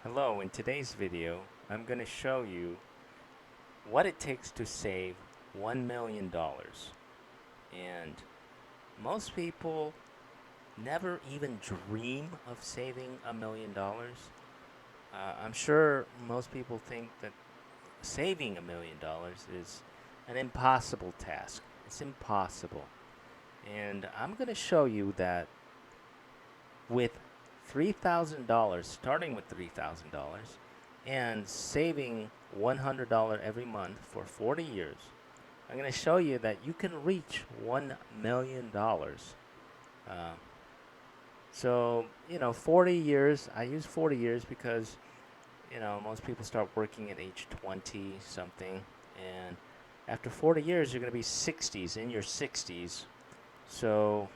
Hello, in today's video, I'm going to show you what it takes to save $1 million. And most people never even dream of saving $1 million. I'm sure most people think that saving $1 million is an impossible task. It's impossible. And I'm going to show you that with $3,000, starting with $3,000, and saving $100 every month for 40 years, I'm going to show you that you can reach $1 million. Uh, 40 years, I use 40 years because, most people start working at age 20 something. And after 40 years, you're going to be 60s, in your 60s. So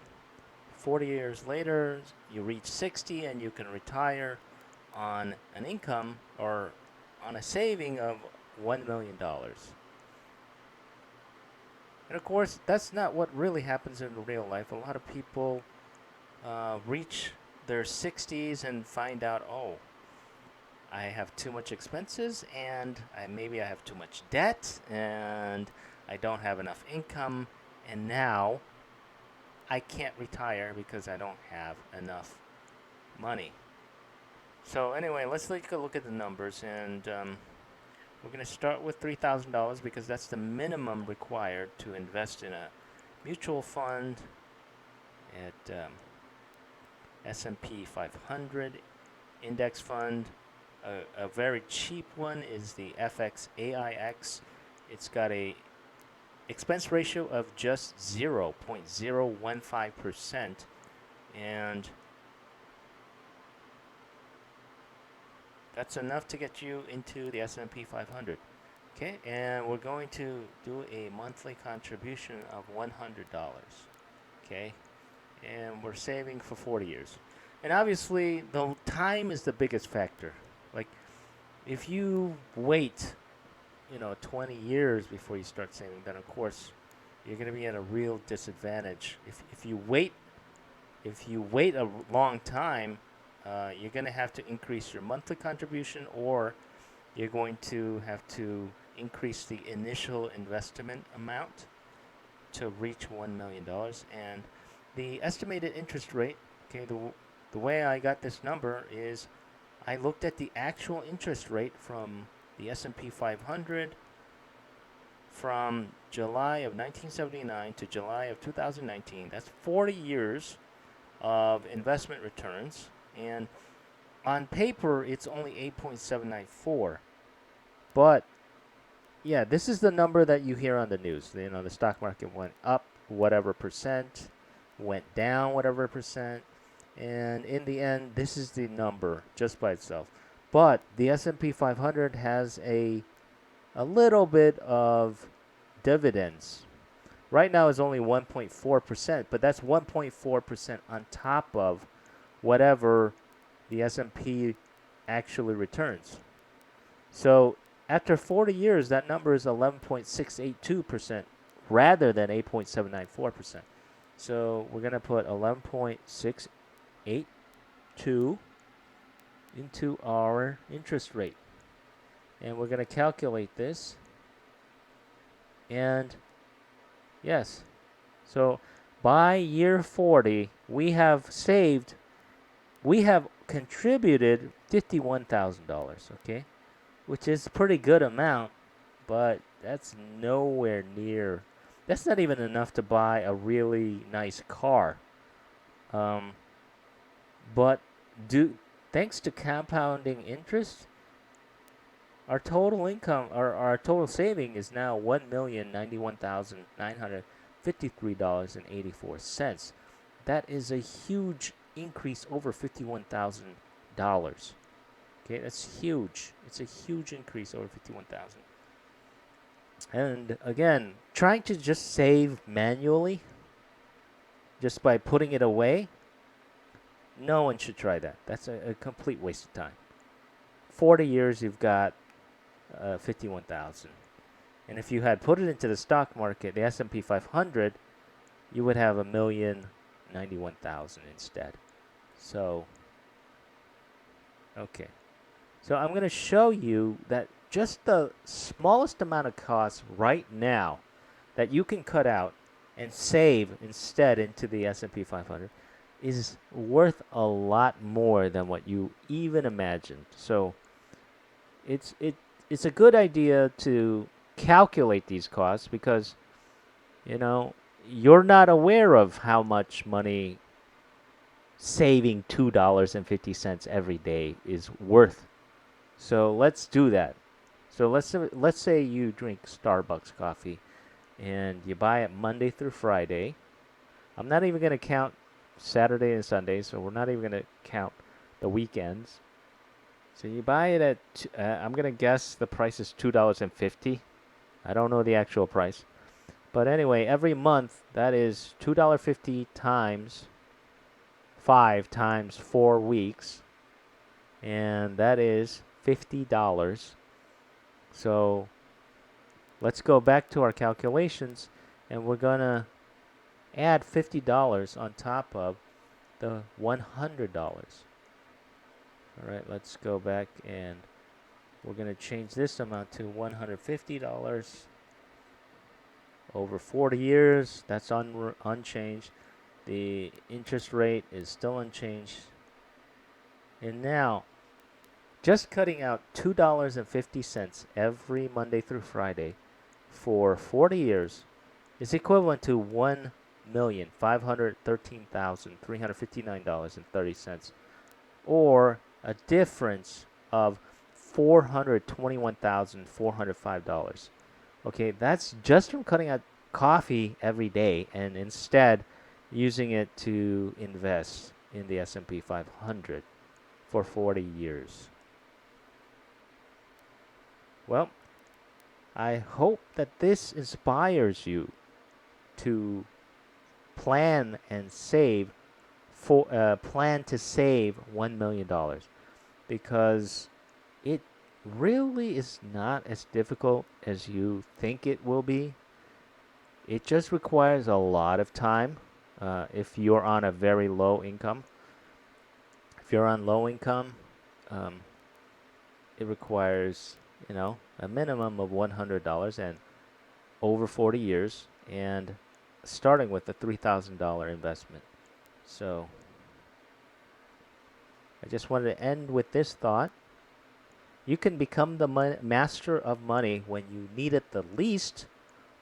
40 years later, you reach 60 and you can retire on an income or on a saving of $1 million. And of course, that's not what really happens in real life. A lot of people reach their 60s and find out, oh, I have too much expenses and maybe I have too much debt and I don't have enough income, and now I can't retire because I don't have enough money. So anyway, let's take a look at the numbers, and we're going to start with $3,000 because that's the minimum required to invest in a mutual fund at S&P 500 index fund. A very cheap one is the FXAIX. It's got a expense ratio of just 0.015%, and that's enough to get you into the S&P 500. Okay, and we're going to do a monthly contribution of $100. Okay, and we're saving for 40 years. And obviously, the time is the biggest factor. Like, if you wait, 20 years before you start saving, then of course you're going to be at a real disadvantage. If you wait a long time, you're going to have to increase your monthly contribution, or you're going to have to increase the initial investment amount to reach $1 million. And the estimated interest rate, okay, the way I got this number is I looked at the actual interest rate from the S&P 500 from July of 1979 to July of 2019. That's 40 years of investment returns, and on paper it's only 8.794. But yeah, this is the number that you hear on the news. The stock market went up whatever percent, went down whatever percent, and in the end, this is the number just by itself. But the S&P 500 has a little bit of dividends. Right now is only 1.4%, but that's 1.4% on top of whatever the S&P actually returns. So after 40 years, that number is 11.682% rather than 8.794%. So we're going to put 11.682 into our interest rate. And we're going to calculate this. And yes, so by year 40, we have contributed $51,000, okay? Which is a pretty good amount, but that's nowhere near. That's not even enough to buy a really nice car. Um, but thanks to compounding interest, our total income, our total saving is now $1,091,953.84. That is a huge increase, over $51,000. Okay, that's huge. It's a huge increase, over 51,000. And again, trying to just save manually, just by putting it away, no one should try that. That's a complete waste of time. 40 years, you've got 51,000. And if you had put it into the stock market, the S&P 500, you would have 1,091,000 instead. So, okay. So I'm going to show you that just the smallest amount of costs right now that you can cut out and save instead into the S&P 500 is worth a lot more than what you even imagined. So it's it it's a good idea to calculate these costs because you know you're not aware of how much money saving $2.50 every day is worth. So let's do that. So let's say you drink Starbucks coffee and you buy it Monday through Friday. I'm not even going to count Saturday and Sunday, so we're not even going to count the weekends. So you buy it at I'm going to guess the price is $2.50. I don't know the actual price. But anyway, every month that is $2.50 times 5 times 4 weeks, and that is $50. So let's go back to our calculations, and we're going to add $50 on top of the $100. All right, let's go back, and we're going to change this amount to $150 over 40 years. That's unchanged. The interest rate is still unchanged. And now, just cutting out $2.50 every Monday through Friday for 40 years is equivalent to $1,513,359.30, or a difference of $421,405. Okay, that's just from cutting out coffee every day and instead using it to invest in the S&P 500 for 40 years. Well, I hope that this inspires you to plan and save plan to save $1 million, because it really is not as difficult as you think it will be. It just requires a lot of time if you're on a very low income. If you're on low income, it requires, a minimum of $100 and over 40 years, and starting with a $3,000 investment. So I just wanted to end with this thought. You can become the master of money when you need it the least,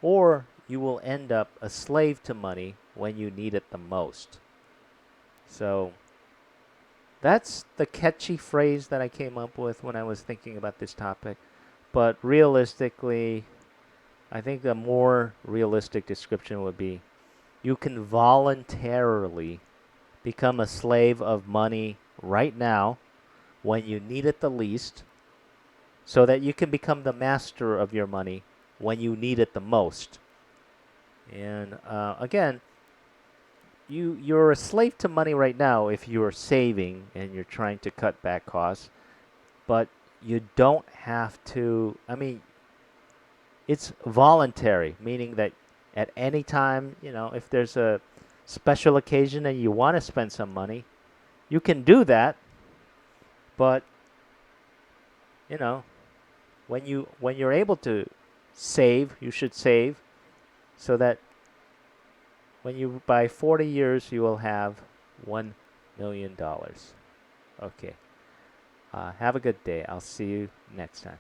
or you will end up a slave to money when you need it the most. So that's the catchy phrase that I came up with when I was thinking about this topic. But realistically, I think a more realistic description would be you can voluntarily become a slave of money right now when you need it the least, so that you can become the master of your money when you need it the most. And again, you're a slave to money right now if you're saving and you're trying to cut back costs, but you don't have to. I mean, it's voluntary, meaning that at any time, if there's a special occasion and you want to spend some money, you can do that. But when you're able to save, you should save so that when you by 40 years you will have $1 million. Okay. Have a good day. I'll see you next time.